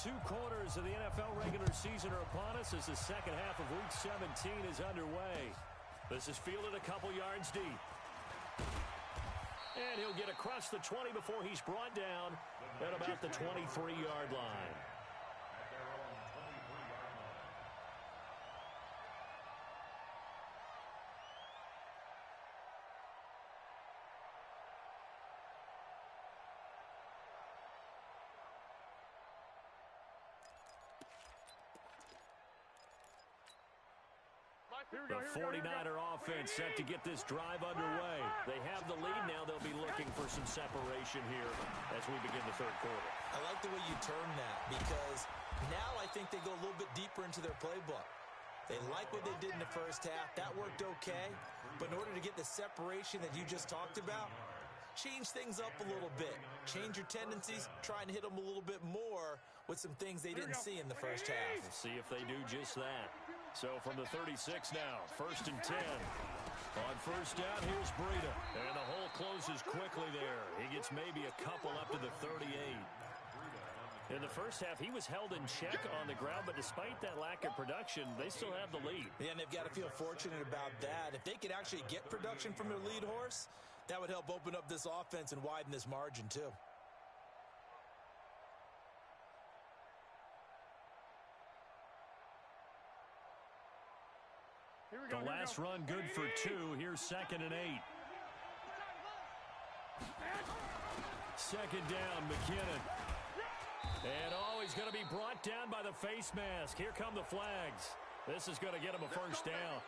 2 quarters of the NFL regular season are upon us as the second half of Week 17 is underway. This is fielded a couple yards deep. And he'll get across the 20 before he's brought down at about the 23-yard line. The 49er offense set to get this drive underway. They have the lead now. They'll be looking for some separation here as we begin the third quarter. I like the way you term that because now I think they go a little bit deeper into their playbook. They like what they did in the first half. That worked okay. But in order to get the separation that you just talked about, change things up a little bit. Change your tendencies. Try and hit them a little bit more with some things they didn't see in the first half. We'll see if they do just that. So from the 36 now, 1st and 10. On first down, here's Breida. And the hole closes quickly there. He gets maybe a couple up to the 38. In the first half, he was held in check on the ground, but despite that lack of production, they still have the lead. Yeah, and they've got to feel fortunate about that. If they could actually get production from their lead horse, that would help open up this offense and widen this margin too. The last run good for 2. Here's 2nd and 8. Second down, McKinnon. And he's going to be brought down by the face mask. Here come the flags. This is going to get him a first down.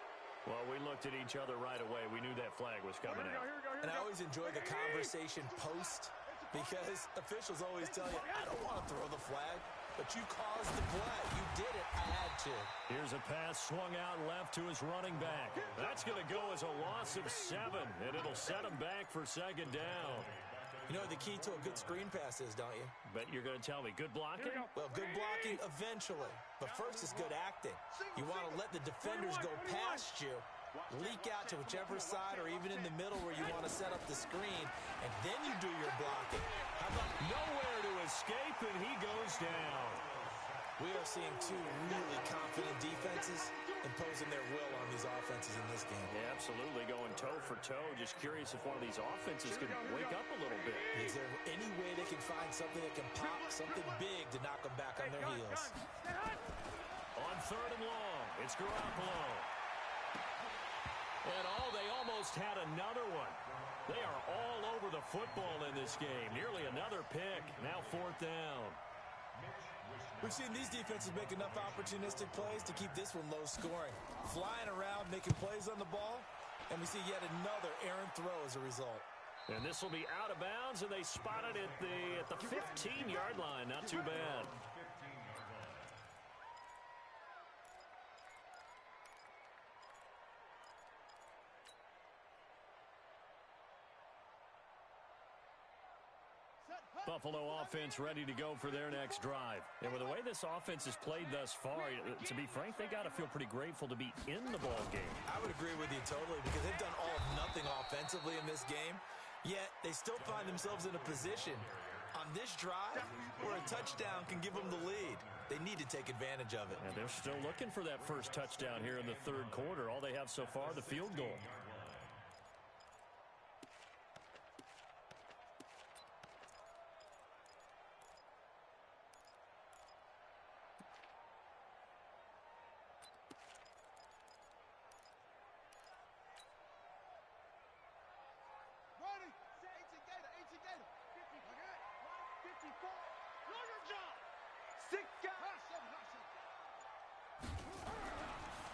Well, we looked at each other right away. We knew that flag was coming out. And I always enjoy the conversation post because officials always tell you, I don't want to throw the flag, but you caused the play. You did it. I had to. Here's a pass swung out left to his running back. That's going to go as a loss of 7, and it'll set him back for second down. You know what the key to a good screen pass is, don't you? Bet you're going to tell me. Good blocking? Well, good blocking eventually. But first is good acting. You want to let the defenders go past you, leak out to whichever side or even in the middle where you want to set up the screen, and then you do your blocking. How about nowhere to escape, and he goes down. We are seeing 2 really confident defenses imposing their will on these offenses in this game. Yeah, absolutely, going toe for toe. Just curious if one of these offenses can wake up a little bit. Is there any way they can find something that can pop, something big to knock them back on their heels? On 3rd and long, it's Garoppolo. And they almost had another one. They are all over the football in this game. Nearly another pick. Now 4th down. We've seen these defenses make enough opportunistic plays to keep this one low scoring. Flying around, making plays on the ball, and we see yet another errant throw as a result. And this will be out of bounds, and they spot it at the 15-yard line. Not too bad. Buffalo offense ready to go for their next drive. And with the way this offense has played thus far, to be frank, they got to feel pretty grateful to be in the ball game. I would agree with you totally because they've done all of nothing offensively in this game, yet they still find themselves in a position on this drive where a touchdown can give them the lead. They need to take advantage of it. And they're still looking for that first touchdown here in the third quarter. All they have so far, the field goal.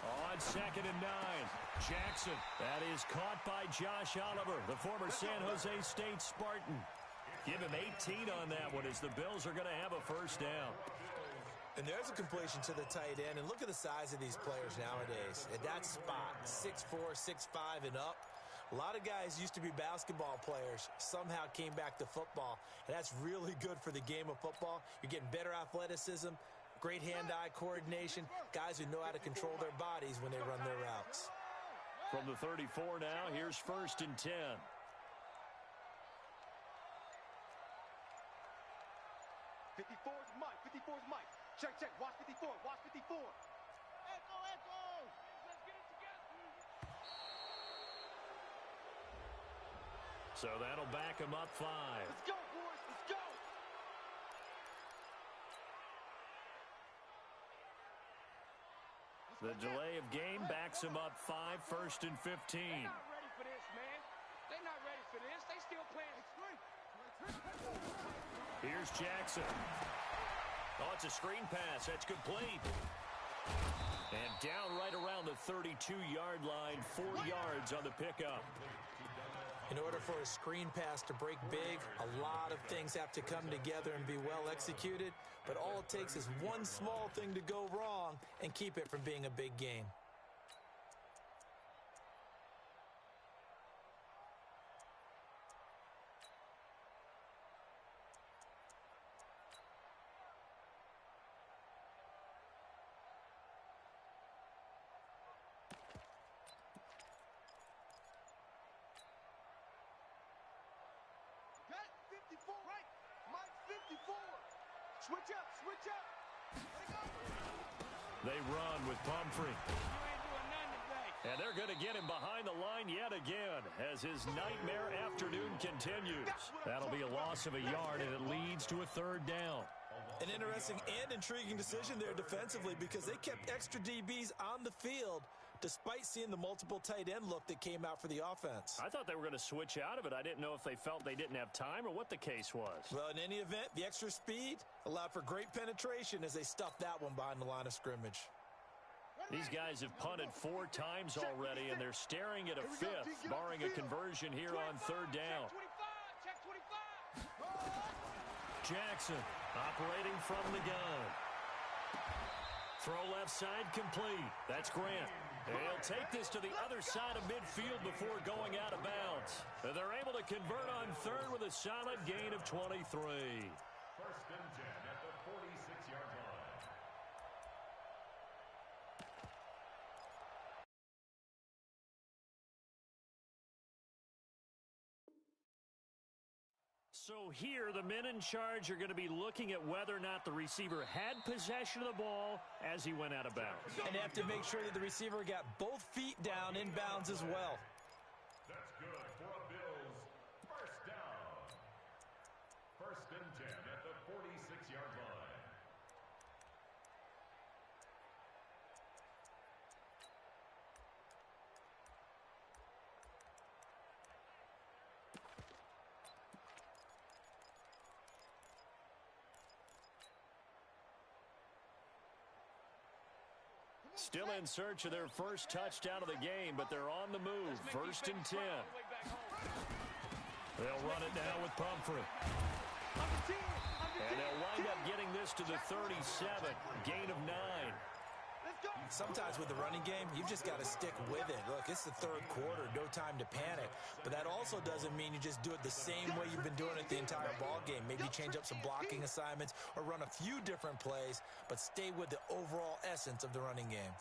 On 2nd and 9, Jackson. That is caught by Josh Oliver, the former San Jose State Spartan. Give him 18 on that one as the Bills are going to have a first down. And there's a completion to the tight end. And look at the size of these players nowadays. At that spot, 6'4", 6'5", and up. A lot of guys used to be basketball players, somehow came back to football. And that's really good for the game of football. You're getting better athleticism, great hand-eye coordination, guys who know how to control their bodies when they run their routes. From the 34 now, here's 1st and 10. 54's Mike. 54's Mike. Check, check. Watch 54. Watch 54. Echo, echo. Let's get it together. So that'll back him up 5. Let's go, boys. Let's go. The delay of game backs him up 5, 1st and 15. They're not ready for this, man. They're not ready for this. They still playing. Here's Jackson. Oh, it's a screen pass. That's complete. And down right around the 32-yard line, 4 yards on the pickup. In order for a screen pass to break big, a lot of things have to come together and be well executed. But all it takes is one small thing to go wrong and keep it from being a big game. Got 54. Right. Mike 54. Switch up. Switch up. Let go. They run with Pumphrey. You ain't doing nothing today. And they're going to get him behind the line yet again as his nightmare afternoon continues. That'll be a loss of a yard, and it leads to a 3rd down. An interesting and intriguing decision there defensively because they kept extra DBs on the field despite seeing the multiple tight end look that came out for the offense. I thought they were going to switch out of it. I didn't know if they felt they didn't have time or what the case was. Well, in any event, the extra speed allowed for great penetration as they stuffed that one behind the line of scrimmage. These guys have punted 4 times already, and they're staring at a 5th, barring a conversion here on 3rd down. Check 25. Jackson operating from the gun. Throw left side complete. That's Grant. He'll take this to the other side of midfield before going out of bounds. And they're able to convert on 3rd with a solid gain of 23. 1st and 10 at the 46-yard line. So here, the men in charge are going to be looking at whether or not the receiver had possession of the ball as he went out of bounds. And they have to make sure that the receiver got both feet down in bounds as well. That's good for a Bills 1st down. 1st and 10 at the 46-yard line. Still in search of their first touchdown of the game, but they're on the move. 1st and 10. They'll run it now with Pumphrey. And they'll wind up getting this to the 37. Gain of 9. Sometimes with the running game, you've just got to stick with it. Look, it's the 3rd quarter, no time to panic. But that also doesn't mean you just do it the same way you've been doing it the entire ball game. Maybe change up some blocking assignments or run a few different plays, but stay with the overall essence of the running game.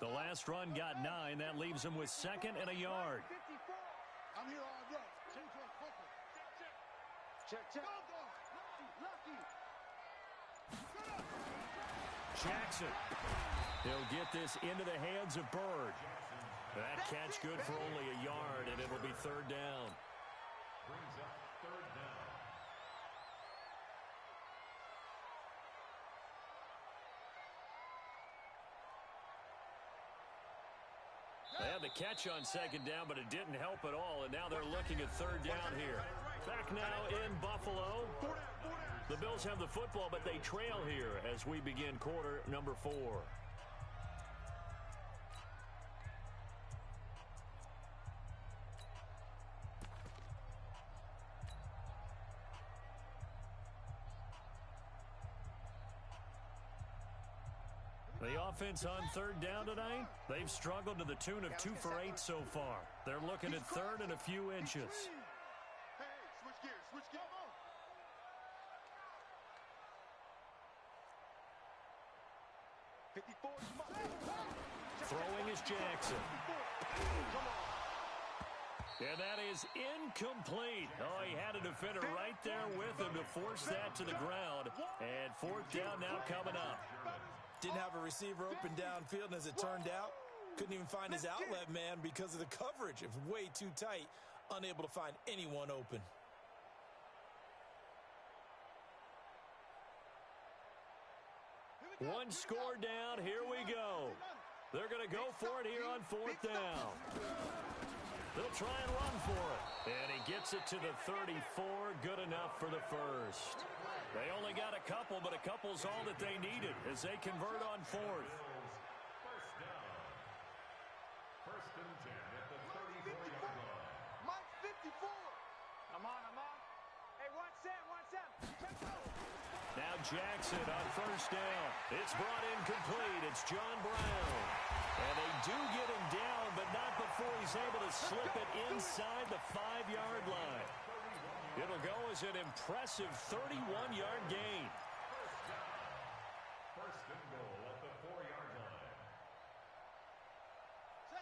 The last run got 9. That leaves him with 2nd and a yard. I'm here all day. Check, check. Lucky. Jackson. He'll get this into the hands of Bird. That catch good for only a yard, and it'll be 3rd down. Brings up 3rd down. They had the catch on 2nd down, but it didn't help at all, and now they're looking at 3rd down here. Back now in Buffalo. The Bills have the football, but they trail here as we begin quarter number 4. The offense on 3rd down tonight, they've struggled to the tune of 2 for 8 so far. They're looking at 3rd and a few inches. Hey, switch gears, switch gears. 54's Mike. Throwing is Jackson. And that is incomplete. Oh, he had a defender right there with him to force that to the ground. And fourth down now coming up. Didn't have a receiver open downfield, and as it turned out, couldn't even find his outlet man because of the coverage. It was way too tight, unable to find anyone open. One score down. Here we go. They're going to go for it here on fourth down. They'll try and run for it. And he gets it to the 34. Good enough for the first. They only got a couple, but a couple's all that they needed as they convert on fourth. First down. First and 10 at the 34-yard line. Mike 54. I'm on. Hey, watch that. Check out. Now Jackson on first down. It's brought in complete. It's John Brown. And they do get him down, but not before he's able to slip it inside the 5-yard line. It'll go as an impressive 31-yard gain. First and goal at the 4-yard line.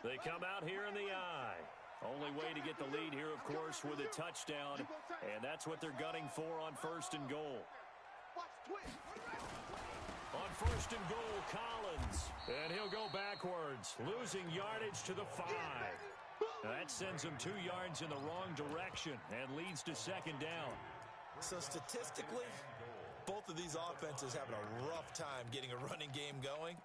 They come out here in the I. Only way to get the lead here, of course, with a touchdown. And that's what they're gunning for on first and goal. On first and goal, Collins. And he'll go backwards, losing yardage to the 5. That sends him 2 yards in the wrong direction and leads to second down. So statistically, both of these offenses having a rough time getting a running game going.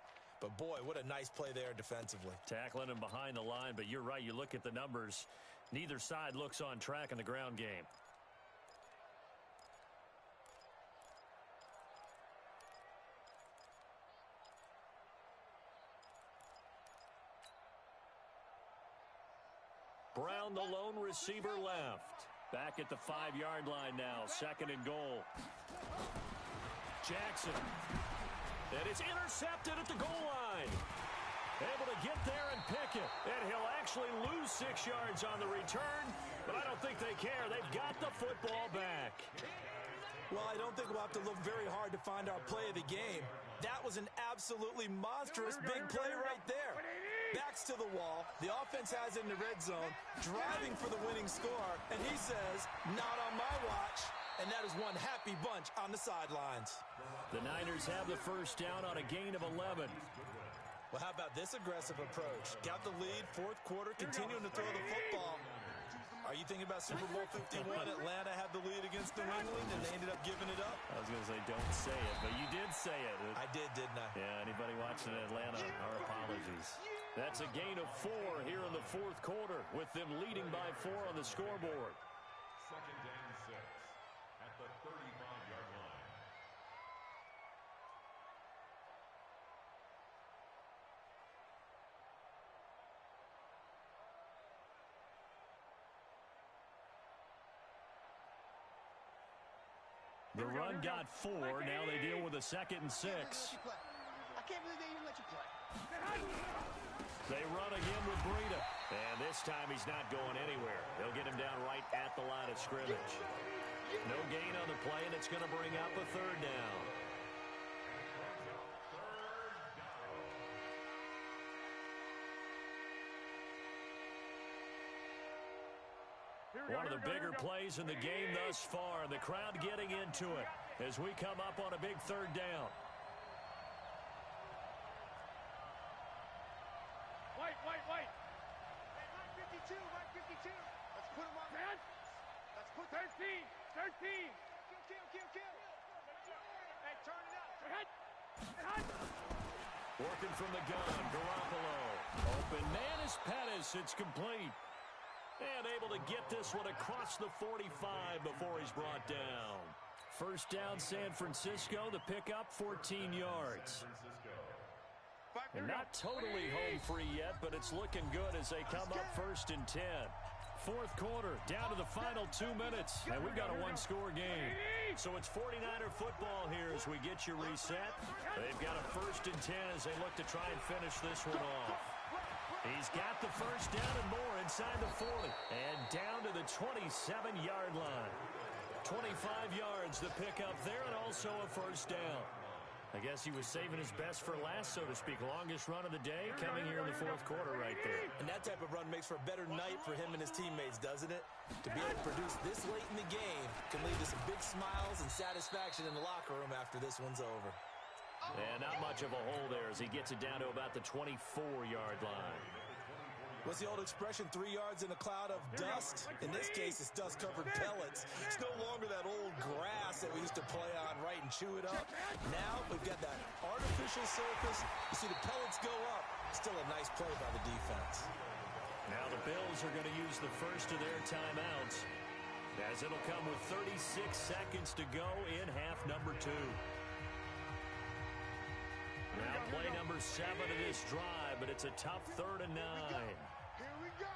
But boy, what a nice play there defensively. Tackling him behind the line, but you're right. You look at the numbers. Neither side looks on track in the ground game. Brown, the lone receiver, left. Back at the 5-yard line now. Second and goal. Jackson. And it's intercepted at the goal line. Able to get there and pick it. And he'll actually lose 6 yards on the return. But I don't think they care. They've got the football back. Well, I don't think we'll have to look very hard to find our play of the game. That was an absolutely monstrous big play right there. Backs to the wall. The offense has it in the red zone, driving for the winning score. And he says, not on my watch. And that is one happy bunch on the sidelines. The Niners have the first down on a gain of 11. Well, how about this aggressive approach? Got the lead, fourth quarter, continuing to throw the football. Are you thinking about Super Bowl 51? Atlanta had the lead against New England, and they ended up giving it up? I was going to say, don't say it, but you did say it. I did, didn't I? Yeah, anybody watching Atlanta, our apologies. That's a gain of 4 here in the fourth quarter, with them leading by 4 on the scoreboard. Second and 6 at the 35-yard line. The run got 4. Now they deal with a second and 6. I can't believe they didn't let you play. They run again with Breida. And this time he's not going anywhere. They'll get him down right at the line of scrimmage. No gain on the play, and it's going to bring up a third down. One of the bigger plays in the game thus far. The crowd getting into it as we come up on a big third down. Wait. Hey, Mike 52. Let's put him on. Man. Let's put 13. Kill. Hey, turn it up. Working from the gun, Garoppolo. Open man is Pettis. It's complete. And able to get this one across the 45 before he's brought down. First down, San Francisco. The pickup, 14 yards. And not totally home free yet, but it's looking good as they come up first and 10. Fourth quarter, down to the final 2 minutes, and we've got a one-score game. So it's 49er football here as we get you reset. They've got a first and 10 as they look to try and finish this one off. He's got the first down and more inside the 40. And down to the 27-yard line. 25 yards to pick up there and also a first down. I guess he was saving his best for last, so to speak. Longest run of the day coming here in the fourth quarter right there. And that type of run makes for a better night for him and his teammates, doesn't it? To be able to produce this late in the game can lead to some big smiles and satisfaction in the locker room after this one's over. And not much of a hole there as he gets it down to about the 24-yard line. What's the old expression, 3 yards in a cloud of dust? In this case, it's dust-covered pellets. It's no longer that old grass that we used to play on, right, and chew it up. Now we've got that artificial surface. You see the pellets go up. Still a nice play by the defense. Now the Bills are going to use the first of their timeouts, as it'll come with 36 seconds to go in half number 2. Now play number 7 of this drive, but it's a tough 3rd and 9. Here we go.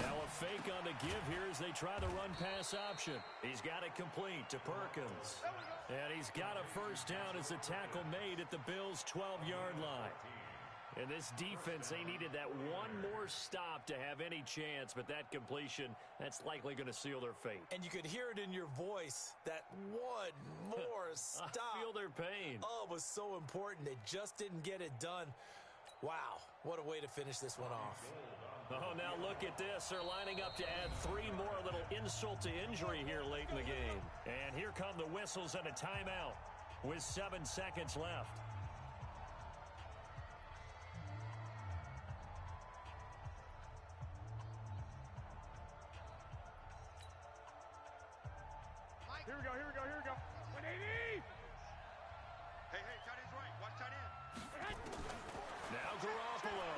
Now a fake on the give here as they try the run-pass option. He's got it complete to Perkins. And he's got a first down as the tackle made at the Bills' 12-yard line. And this defense, they needed that one more stop to have any chance, but that completion, that's likely going to seal their fate. And you could hear it in your voice, that one more stop. I feel their pain. Oh, it was so important. They just didn't get it done. Wow, what a way to finish this one off. Oh, now look at this. They're lining up to add 3 more, a little insult to injury here late in the game. And here come the whistles and a timeout with 7 seconds left. Here we go, here we go, here we go. 180! Hey, tight end's right. Watch tight end. Now Garoppolo.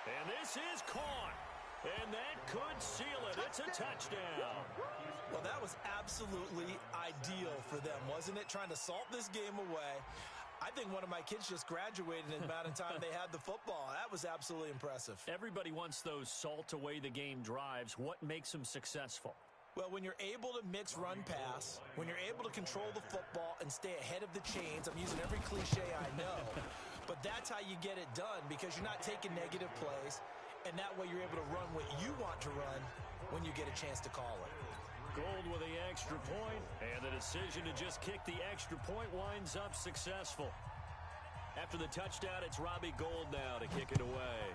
And this is caught. And that could seal it. It's a touchdown. Well, that was absolutely ideal for them, wasn't it? Trying to salt this game away. I think one of my kids just graduated in the amount of time they had the football. That was absolutely impressive. Everybody wants those salt away the game drives. What makes them successful? Well, when you're able to mix run-pass, when you're able to control the football and stay ahead of the chains, I'm using every cliche I know, but that's how you get it done because you're not taking negative plays, and that way you're able to run what you want to run when you get a chance to call it. Gold with the extra point, and the decision to just kick the extra point winds up successful. After the touchdown, it's Robbie Gould now to kick it away.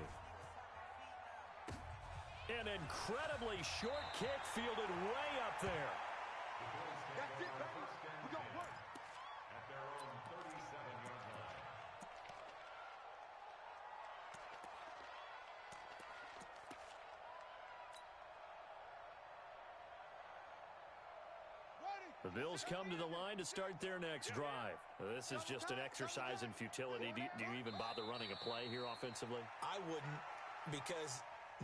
An incredibly short kick fielded way up there. That's it, baby. We got work. At their own 37-yard line. The Bills come to the line to start their next drive. This is just an exercise in futility. Do you even bother running a play here offensively? I wouldn't, because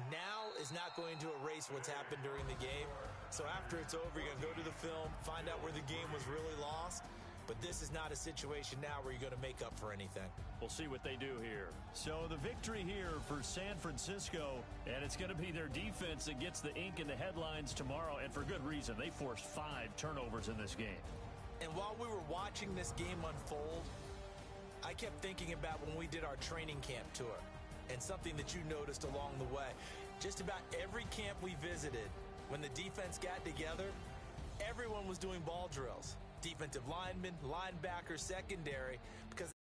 now is not going to erase what's happened during the game. So after it's over, you're going to go to the film, find out where the game was really lost. But this is not a situation now where you're going to make up for anything. We'll see what they do here. So the victory here for San Francisco, and it's going to be their defense that gets the ink in the headlines tomorrow, and for good reason. They forced 5 turnovers in this game. And while we were watching this game unfold, I kept thinking about when we did our training camp tour and something that you noticed along the way. Just about every camp we visited, when the defense got together, everyone was doing ball drills. Defensive linemen, linebackers, secondary, because